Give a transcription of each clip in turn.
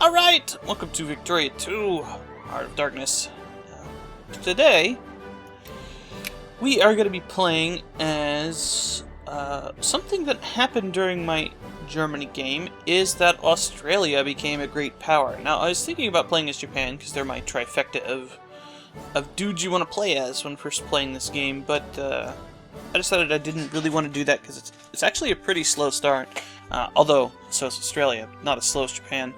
Alright, welcome to Victoria 2, Heart of Darkness. Today, we are going to be playing as something that happened during my Germany game, is that Australia became a great power. Now, I was thinking about playing as Japan, because they're my trifecta of dudes you want to play as when first playing this game, but I decided I didn't really want to do that, because it's actually a pretty slow start. Although, so is Australia, not as slow as Japan.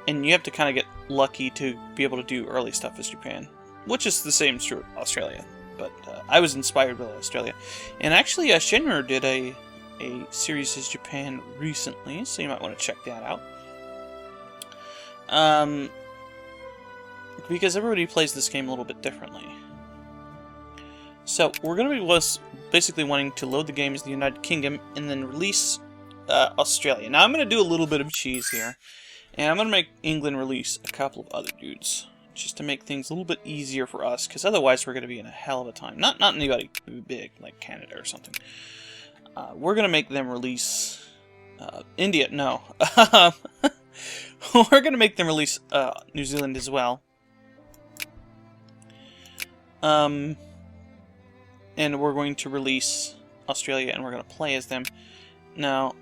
And you have to kind of get lucky to be able to do early stuff as Japan, which is the same as true Australia. But I was inspired by Australia. And actually, Shenmue did a series as Japan recently, so you might want to check that out. Because everybody plays this game a little bit differently. So, we're going to be basically wanting to load the game as the United Kingdom and then release Australia. Now, I'm going to do a little bit of cheese here. And I'm going to make England release a couple of other dudes. Just to make things a little bit easier for us. Because otherwise we're going to be in a hell of a time. Not anybody big, like Canada or something. We're going to make them release... India, no. We're going to make them release New Zealand as well. And we're going to release Australia and we're going to play as them. Now,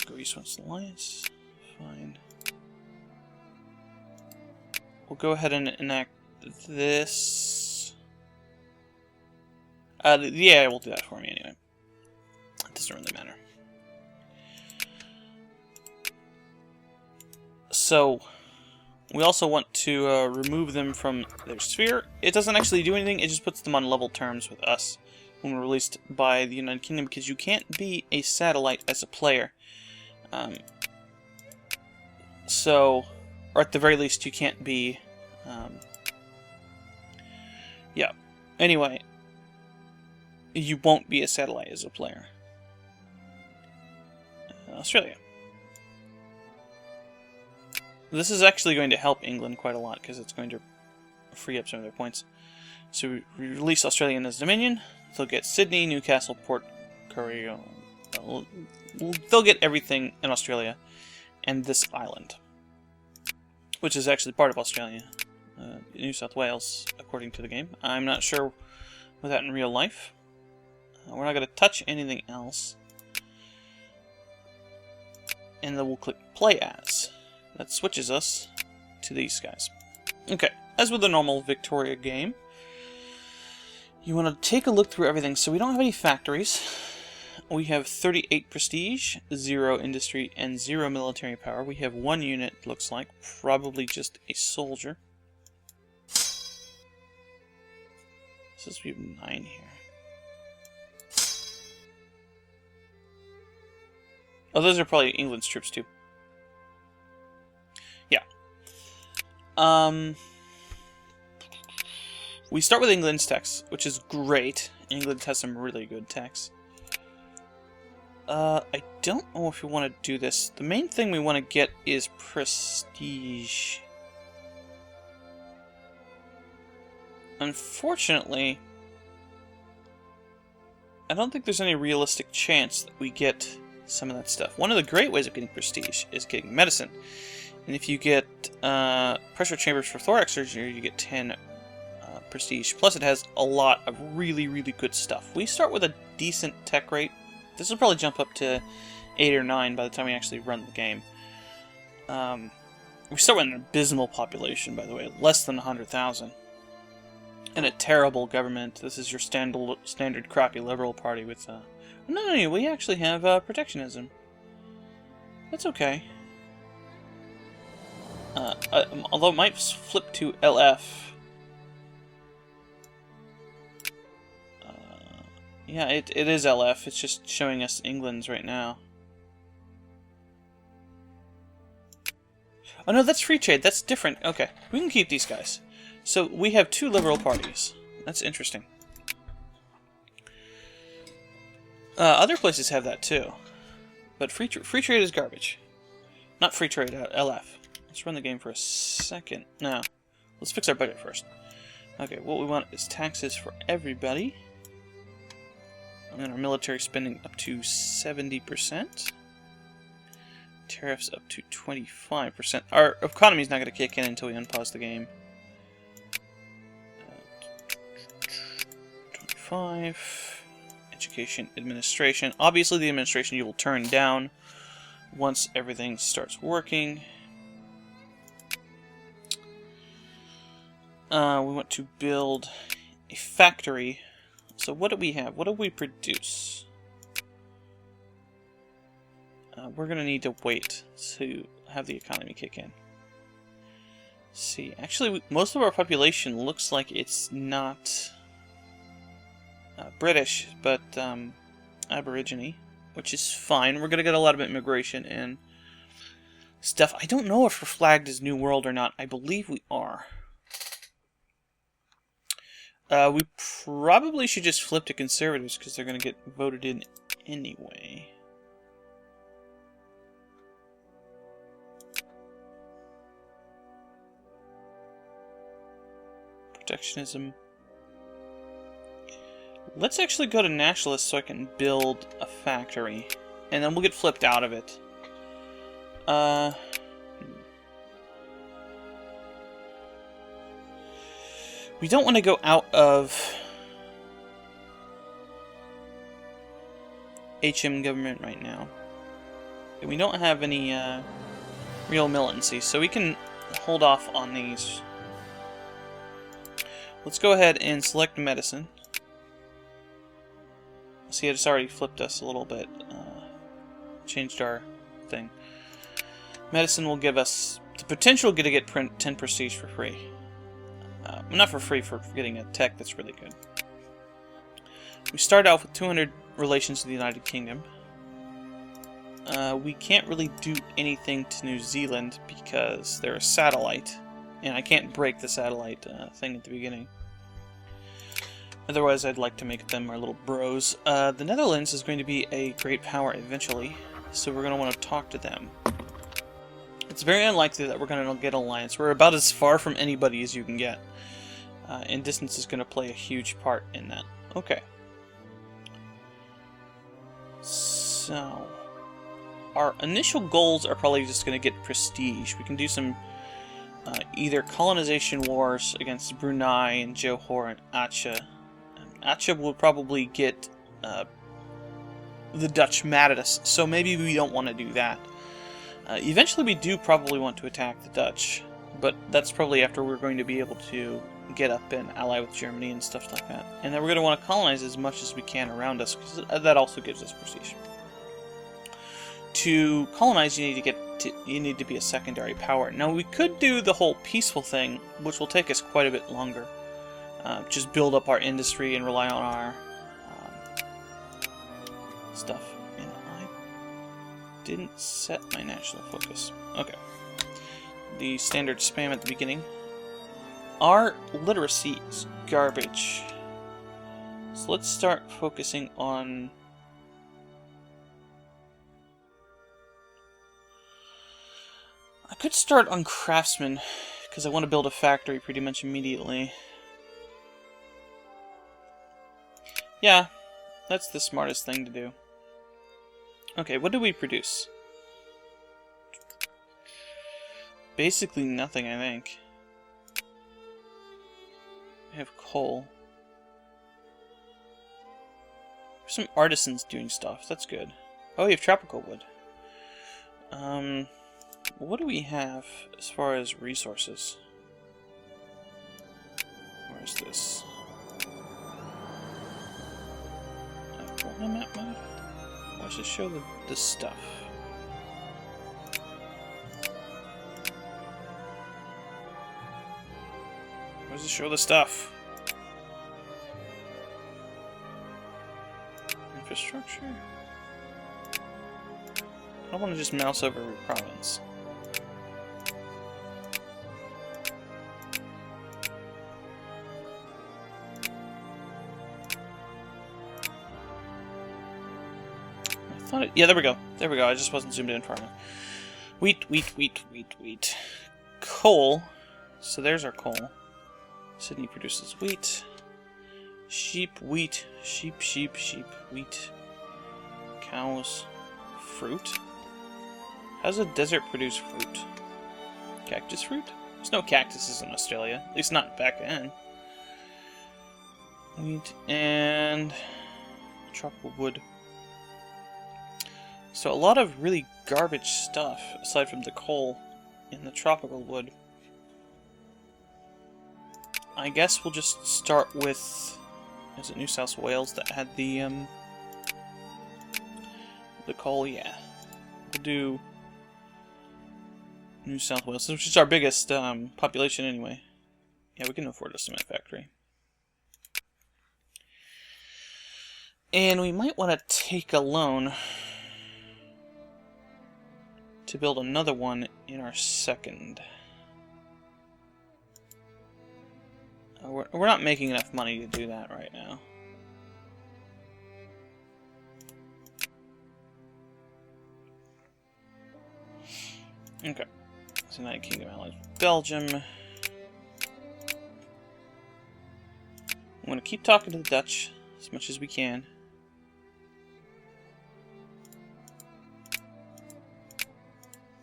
Greece wants alliance. Fine. We'll go ahead and enact this. Yeah, we'll do that for me anyway. It doesn't really matter. So, we also want to remove them from their sphere. It doesn't actually do anything, it just puts them on level terms with us when we're released by the United Kingdom, because you can't be a satellite as a player. Or at the very least, you can't be, yeah. Anyway, you won't be a satellite as a player. Australia. This is actually going to help England quite a lot, because it's going to free up some of their points. So we release Australia as Dominion. They'll get Sydney, Newcastle, Port Corio. They'll get everything in Australia, and this island, which is actually part of Australia, New South Wales, according to the game. I'm not sure with that in real life. We're not going to touch anything else, and then we'll click Play As. That switches us to these guys. Okay, as with the normal Victoria game, you want to take a look through everything. So we don't have any factories. We have 38 prestige, 0 industry, and 0 military power. We have 1 unit, looks like, probably just a soldier. Says we have 9 here. Oh, those are probably England's troops too. Yeah. We start with England's techs, which is great. England has some really good techs. I don't know if we want to do this. The main thing we want to get is prestige. Unfortunately, I don't think there's any realistic chance that we get some of that stuff. One of the great ways of getting prestige is getting medicine. And if you get pressure chambers for thorax surgery, you get 10 prestige. Plus it has a lot of really, really good stuff. We start with a decent tech rate. This will probably jump up to 8 or 9 by the time we actually run the game. We start with an abysmal population, by the way, less than 100,000. And a terrible government. This is your standard crappy liberal party with... No, we actually have protectionism. That's okay. Although it might flip to LF. Yeah, it is LF. It's just showing us England's right now. Oh no, that's free trade. That's different. Okay, we can keep these guys. So we have 2 liberal parties. That's interesting. Other places have that too. But free trade is garbage. Not free trade, LF. Let's run the game for a second. No. Let's fix our budget first. Okay, what we want is taxes for everybody. And our military spending up to 70%. Tariffs up to 25%. Our economy is not going to kick in until we unpause the game. 25. Education, administration. Obviously, the administration you will turn down once everything starts working. We want to build a factory. So what do we have? What do we produce? We're going to need to wait to have the economy kick in. Let's see, actually, most of our population looks like it's not British, but Aborigine, which is fine. We're going to get a lot of immigration and stuff. I don't know if we're flagged as New World or not. I believe we are. We probably should just flip to conservatives because they're going to get voted in anyway. Protectionism. Let's actually go to nationalists so I can build a factory. And then we'll get flipped out of it. We don't want to go out of HM government right now. And we don't have any real militancy, so we can hold off on these. Let's go ahead and select medicine. See, it's already flipped us a little bit. Changed our thing. Medicine will give us the potential to get 10 prestige for free. Not for free, for getting a tech that's really good. We start out with 200 relations to the United Kingdom. We can't really do anything to New Zealand because they're a satellite. And I can't break the satellite thing at the beginning. Otherwise, I'd like to make them our little bros. The Netherlands is going to be a great power eventually, so we're going to want to talk to them. It's very unlikely that we're going to get an alliance. We're about as far from anybody as you can get. And distance is going to play a huge part in that. Okay. So, our initial goals are probably just going to get prestige. We can do some either colonization wars against Brunei and Johor and Aceh. Aceh will probably get the Dutch mad at us, so maybe we don't want to do that. Eventually we do probably want to attack the Dutch, but that's probably after we're going to be able to get up and ally with Germany and stuff like that. And then we're going to want to colonize as much as we can around us, because that also gives us prestige. To colonize, you need to be a secondary power. Now, we could do the whole peaceful thing, which will take us quite a bit longer. Just build up our industry and rely on our stuff. And I didn't set my national focus. Okay. The standard spam at the beginning. Our literacy is garbage. So let's start focusing on... I could start on craftsmen, because I want to build a factory pretty much immediately. Yeah, that's the smartest thing to do. Okay, what do we produce? Basically nothing, I think. We have coal. There's some artisans doing stuff, that's good. Oh, we have tropical wood. What do we have as far as resources? Where's this? On map mode? Let's just show the stuff. Where's it show the stuff? Infrastructure? I don't want to just mouse over every province. Yeah, there we go. There we go. I just wasn't zoomed in far enough. Wheat. Coal. So there's our coal. Sydney produces wheat. Sheep, wheat. Sheep, wheat. Cows. Fruit. How does a desert produce fruit? Cactus fruit? There's no cactuses in Australia. At least not back then. Wheat and tropical wood. So a lot of really garbage stuff, aside from the coal in the tropical wood. I guess we'll just start with... Is it New South Wales that had the coal? Yeah. We'll do New South Wales, which is our biggest population anyway. Yeah, we can afford a cement factory. And we might want to take a loan to build another one in our second. We're not making enough money to do that right now. Okay. So United Kingdom allies with Belgium. I'm going to keep talking to the Dutch as much as we can.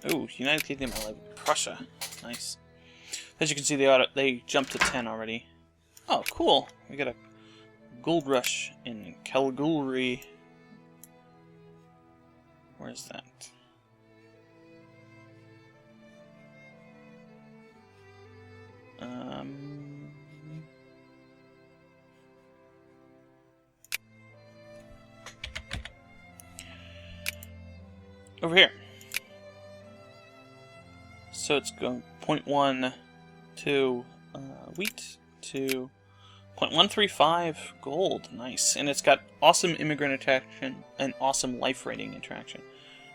Oh, United Kingdom allied with Prussia. Nice. As you can see, they jumped to 10 already. Oh, cool. We got a gold rush in Calgary. Where's that? Over here. So it's going 0.1 to wheat to 0.135 gold. Nice. And it's got awesome immigrant attraction and awesome life rating attraction.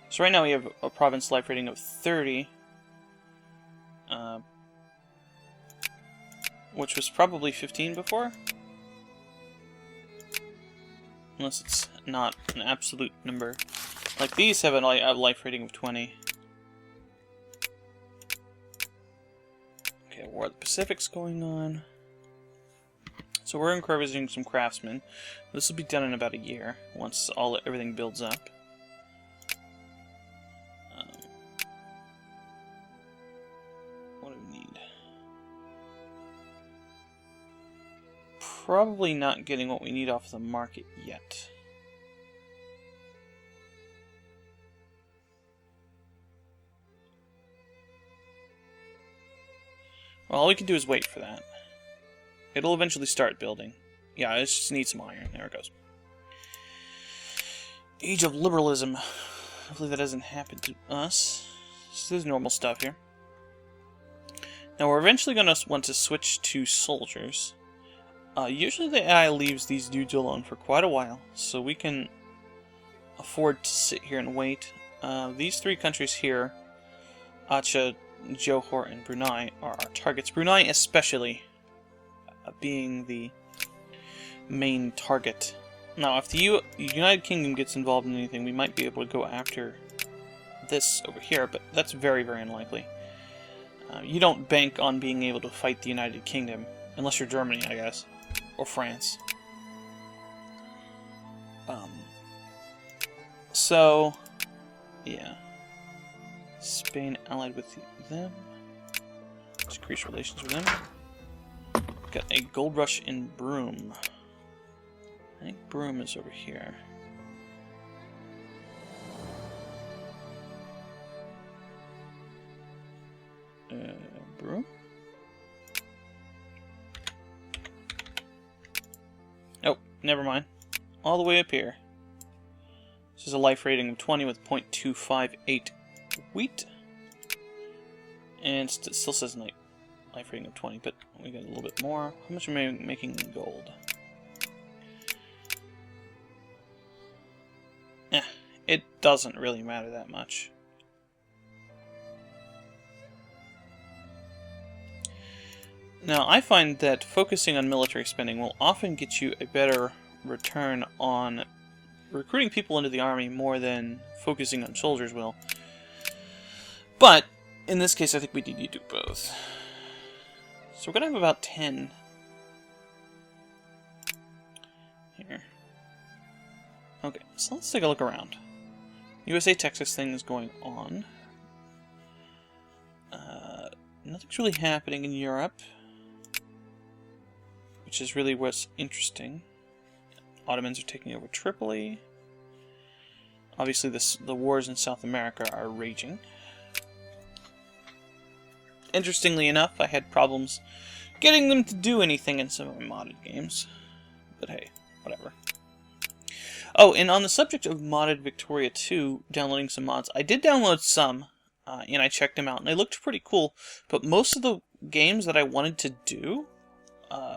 So right now we have a province life rating of 30. Which was probably 15 before. Unless it's not an absolute number. Like these have a life rating of 20. Okay, War of the Pacific's going on. So we're encouraging some craftsmen. This will be done in about a year, once everything builds up. What do we need? Probably not getting what we need off the market yet. Well, all we can do is wait for that. It'll eventually start building. Yeah, it just needs some iron. There it goes. Age of liberalism. Hopefully that doesn't happen to us. This is normal stuff here. Now we're eventually going to want to switch to soldiers. Usually the AI leaves these dudes alone for quite a while, so we can afford to sit here and wait. These three countries here, Aceh, Johor, and Brunei, are our targets. Brunei especially being the main target. Now, if the United Kingdom gets involved in anything, we might be able to go after this over here, but that's very, very unlikely. You don't bank on being able to fight the United Kingdom, unless you're Germany, I guess, or France. So, yeah. Spain allied with them. Decrease relations with them. Got a gold rush in Broome. I think Broome is over here. Broome? Oh, never mind. All the way up here. This is a life rating of 20 with 0.258 wheat. And it still says life rating of 20, but we got a little bit more. How much am I making in gold? It doesn't really matter that much. Now, I find that focusing on military spending will often get you a better return on recruiting people into the army more than focusing on soldiers will. But, in this case, I think we need to do both. So we're going to have about 10 here. Okay, so let's take a look around. USA Texas thing is going on. nothing's really happening in Europe, which is really what's interesting. Ottomans are taking over Tripoli. Obviously, the wars in South America are raging. Interestingly enough, I had problems getting them to do anything in some of my modded games. But hey, whatever. Oh, and on the subject of modded Victoria 2, downloading some mods, I did download some, and I checked them out, and they looked pretty cool, but most of the games that I wanted to do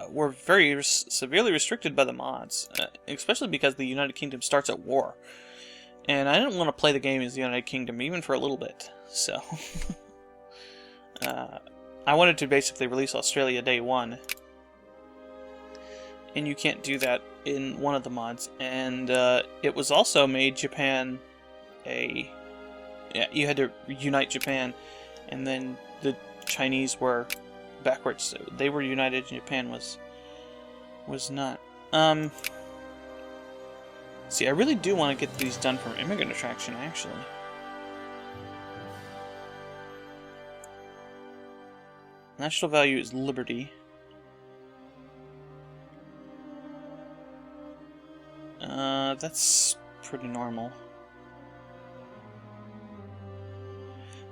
were very severely restricted by the mods, especially because the United Kingdom starts at war. And I didn't want to play the game as the United Kingdom, even for a little bit, so... I wanted to basically release Australia day one, and you can't do that in one of the mods. And it was also made Japan yeah, you had to unite Japan, and then the Chinese were backwards. So they were united, and Japan was not. See, I really do want to get these done from immigrant attraction, actually. National value is liberty. That's pretty normal.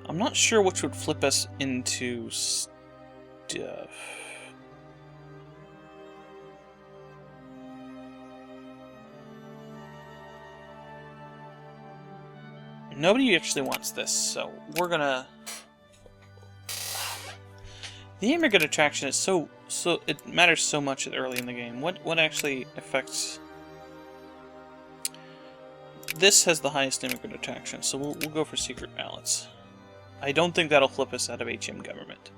I'm not sure which would flip us into stuff. Nobody actually wants this, so we're gonna... The immigrant attraction is so it matters so much early in the game. What actually affects... This has the highest immigrant attraction, so we'll go for secret ballots. I don't think that'll flip us out of HM government.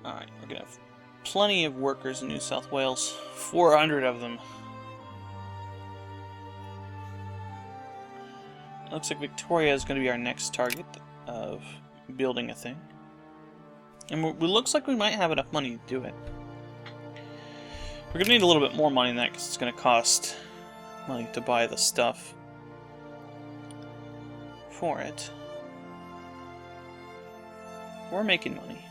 Alright, we're gonna have plenty of workers in New South Wales. 400 of them. Looks like Victoria is going to be our next target of building a thing. And it looks like we might have enough money to do it. We're going to need a little bit more money than that because it's going to cost money to buy the stuff for it. We're making money.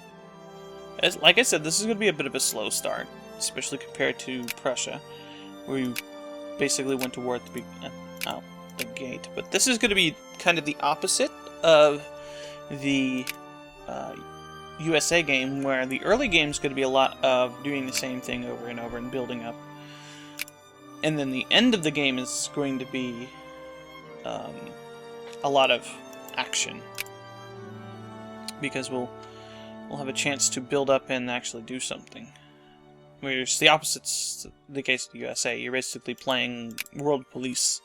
Like I said, this is going to be a bit of a slow start, especially compared to Prussia, where you basically went to war at the gate. But this is going to be kind of the opposite of the USA game, where the early game is going to be a lot of doing the same thing over and over and building up. And then the end of the game is going to be a lot of action, because we'll have a chance to build up and actually do something. Whereas the opposite's the case of the USA. You're basically playing world police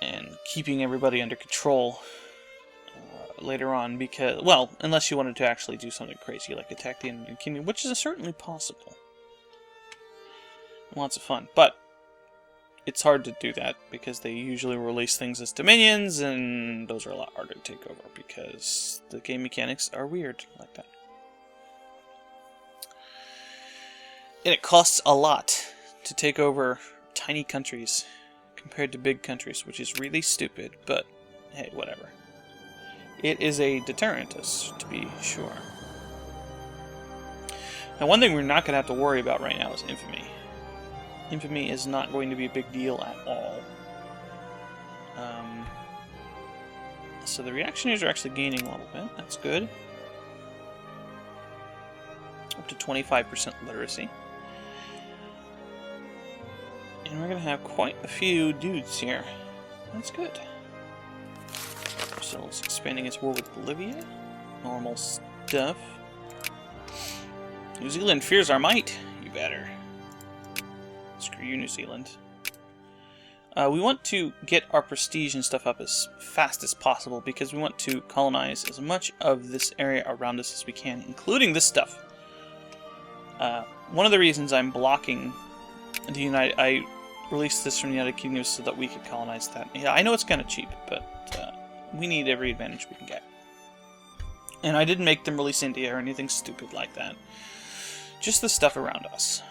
and keeping everybody under control later on, because, well, unless you wanted to actually do something crazy like attack the Indian Kingdom, which is certainly possible. Lots of fun, but it's hard to do that because they usually release things as dominions, and those are a lot harder to take over because the game mechanics are weird like that. And it costs a lot to take over tiny countries compared to big countries, which is really stupid, but hey, whatever. It is a deterrent, to be sure. Now, one thing we're not going to have to worry about right now is infamy. Infamy is not going to be a big deal at all. So the reactionaries are actually gaining a little bit. That's good. Up to 25% literacy. And we're going to have quite a few dudes here. That's good. Brazil's expanding its war with Bolivia. Normal stuff. New Zealand fears our might. You better. Screw you, New Zealand. We want to get our prestige and stuff up as fast as possible because we want to colonize as much of this area around us as we can, including this stuff. One of the reasons I'm blocking the I released this from the United Kingdom so that we could colonize that. Yeah, I know it's kind of cheap, but we need every advantage we can get. And I didn't make them release India or anything stupid like that. Just the stuff around us.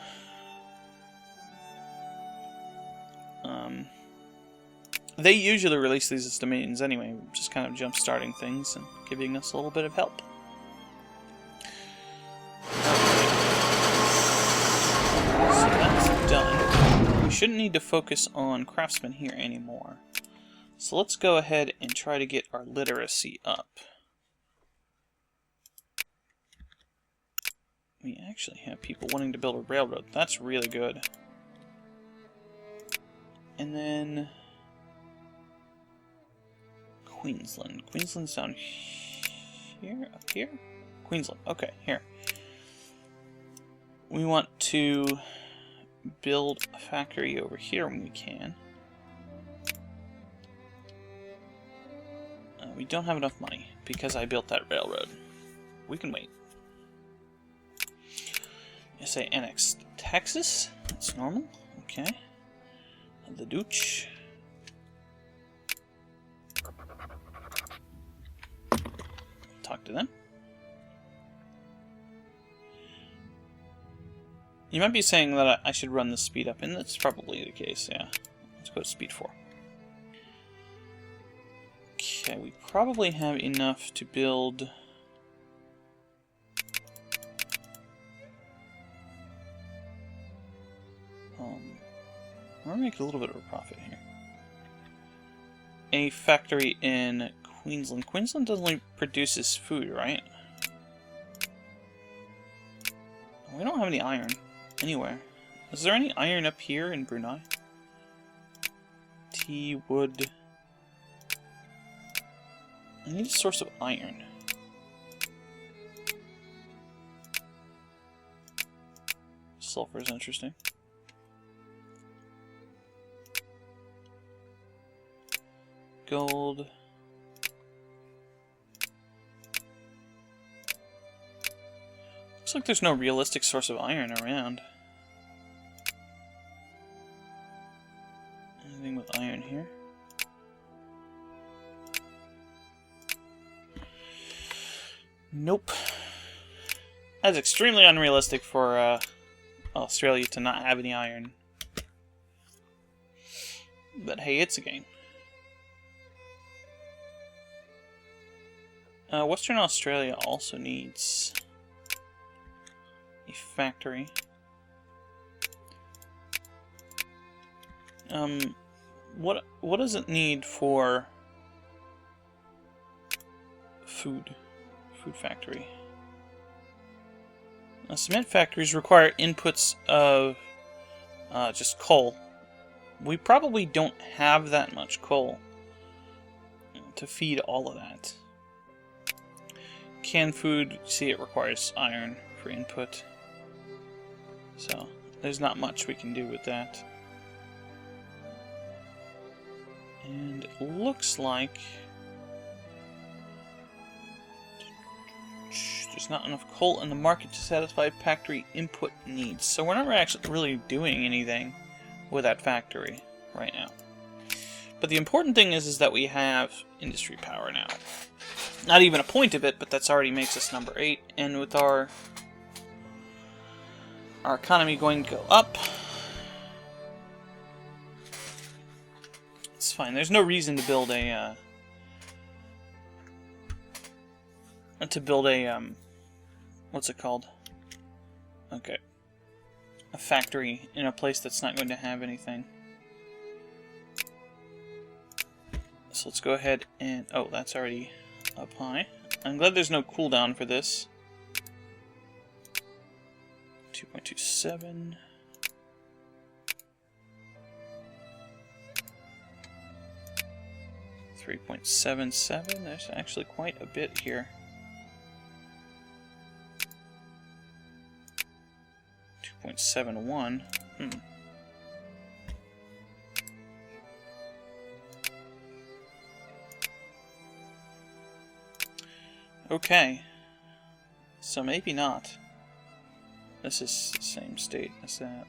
they usually release these as dominions anyway, just kind of jump-starting things and giving us a little bit of help. So that's done. We shouldn't need to focus on craftsmen here anymore. So let's go ahead and try to get our literacy up. We actually have people wanting to build a railroad. That's really good. And then Queensland. Queensland's down here? Up here? Queensland. Okay, here. We want to build a factory over here when we can. We don't have enough money because I built that railroad. We can wait. You say annex Texas? That's normal. Okay. The Dutch. Talk to them. You might be saying that I should run the speed up, and that's probably the case, yeah. Let's go to speed 4. Okay, we probably have enough to build... we're going to make a little bit of a profit here. A factory in Queensland. Queensland only produces food, right? We don't have any iron anywhere. Is there any iron up here in Brunei? Tea, wood... I need a source of iron. Sulfur is interesting. Gold. Looks like there's no realistic source of iron around. Anything with iron here? Nope. That's extremely unrealistic for Australia to not have any iron. But hey, it's a game. Western Australia also needs a factory. What does it need for food? Food factory. Cement factories require inputs of just coal. We probably don't have that much coal to feed all of that. Canned food, see, it requires iron for input. So, there's not much we can do with that. And it looks like there's not enough coal in the market to satisfy factory input needs. So we're not actually really doing anything with that factory right now. But the important thing is that we have industry power now. Not even a point of it, but that's already makes us number 8. And with our economy going to go up, it's fine. There's no reason to build a what's it called? Okay. A factory in a place that's not going to have anything. So let's go ahead and... oh, that's already up high. I'm glad there's no cooldown for this. 2.27. $3.77. There's actually quite a bit here. 2.71. Okay. So maybe not. This is the same state as that.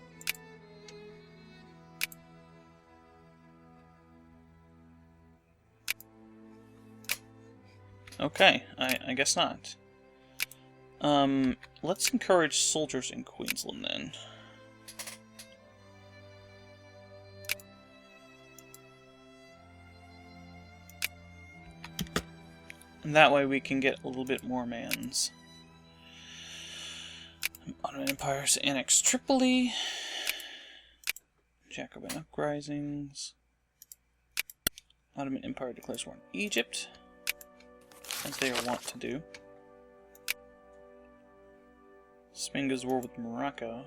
Okay, I guess not. Let's encourage soldiers in Queensland then. And that way we can get a little bit more mans. Ottoman Empire to annex Tripoli. Jacobin uprisings. Ottoman Empire declares war on Egypt, as they are wont to do. Spain goes to war with Morocco.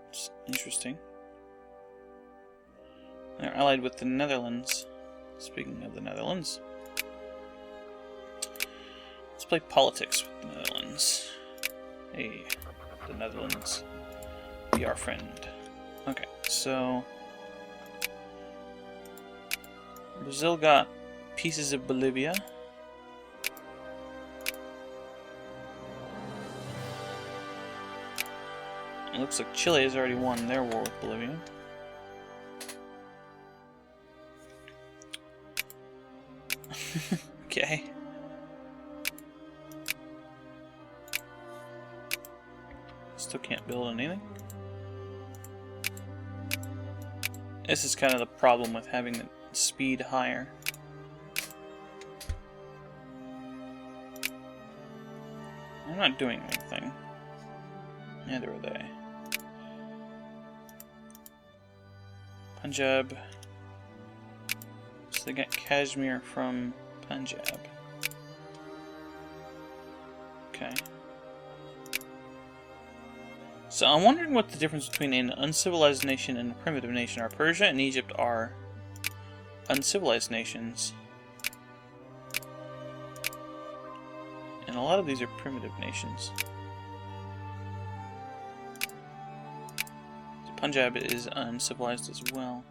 It's interesting. They're allied with the Netherlands. Speaking of the Netherlands, let's play politics with the Netherlands. Hey, the Netherlands, be our friend. Okay, so Brazil got pieces of Bolivia. It looks like Chile has already won their war with Bolivia. Okay. Still can't build anything. This is kind of the problem with having the speed higher. I'm not doing anything. Neither are they. Punjab. So they get Kashmir from Punjab. Okay. So I'm wondering what the difference between an uncivilized nation and a primitive nation are. Persia and Egypt are uncivilized nations. And a lot of these are primitive nations. So Punjab is uncivilized as well.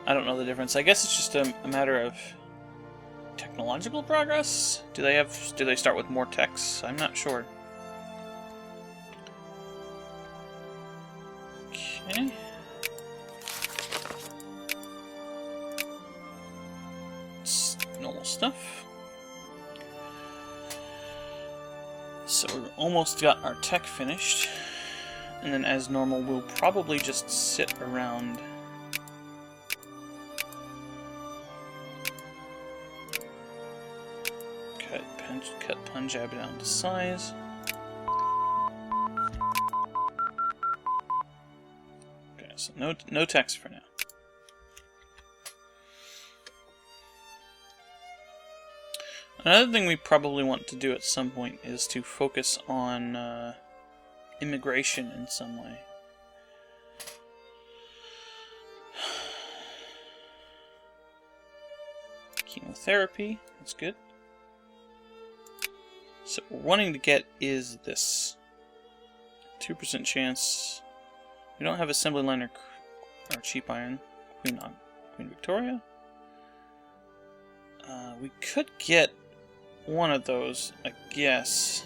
I don't know the difference. I guess it's just a matter of technological progress. Do they start with more techs? I'm not sure. Okay. It's normal stuff. So we've almost got our tech finished. And then as normal, we'll probably just sit around. Cut Punjab down to size. Okay, so no text for now. Another thing we probably want to do at some point is to focus on immigration in some way. Chemotherapy, that's good. So what we're wanting to get is this 2% chance. We don't have assembly line or cheap iron. Queen Victoria. We could get one of those, I guess.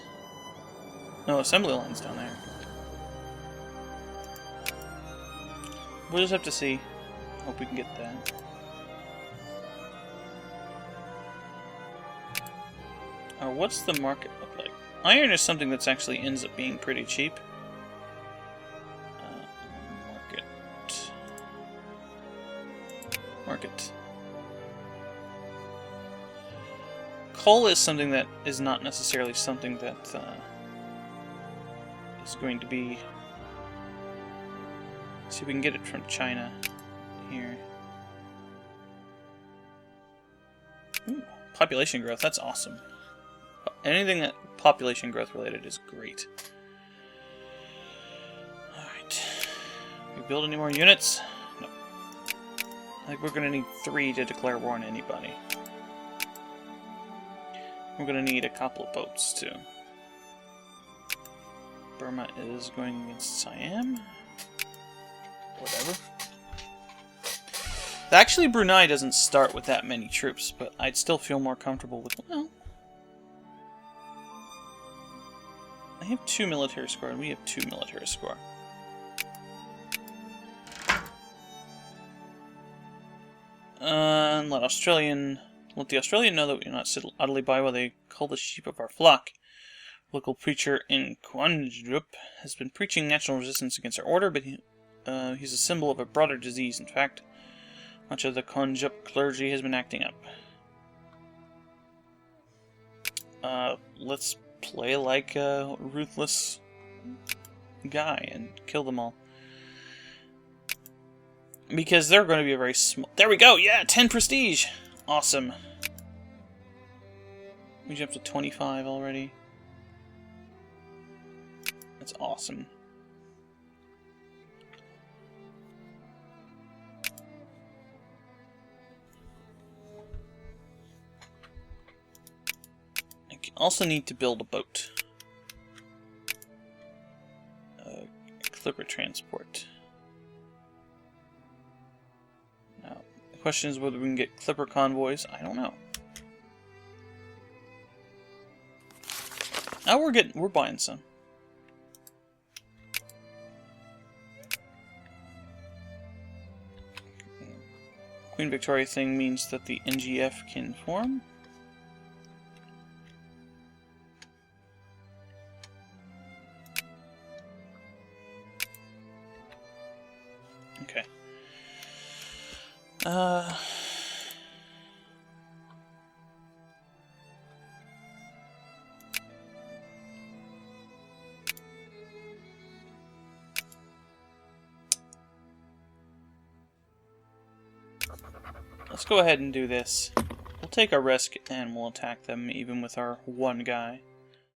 No, assembly line's down there. We'll just have to see. Hope we can get that. What's the market look like? Iron is something that's actually ends up being pretty cheap. Market. Coal is something that is not necessarily something that is going to be... Let's see if we can get it from China here. Ooh, population growth, that's awesome. Anything that population growth related is great. Alright. We build any more units? No. I think we're going to need 3 to declare war on anybody. We're going to need a couple of boats too. Burma is going against Siam. Whatever. Actually, Brunei doesn't start with that many troops, but I'd still feel more comfortable with... Well, I have 2 military score, and we have 2 military score. And let the Australian know that we are not sit idly by while they cull the sheep of our flock. Local preacher in Quanjup has been preaching national resistance against our order, but he's a symbol of a broader disease. In fact, much of the Quanjup clergy has been acting up. Let's play like a ruthless guy and kill them all. Because they're going to be a very small... There we go! Yeah! 10 prestige! Awesome. We jumped to 25 already. That's awesome. I also need to build a boat. Clipper transport. Now, the question is whether we can get clipper convoys. I don't know. Now we're buying some. Queen Victoria thing means that the NGF can form. Okay. Let's go ahead and do this. We'll take our risk and we'll attack them even with our one guy.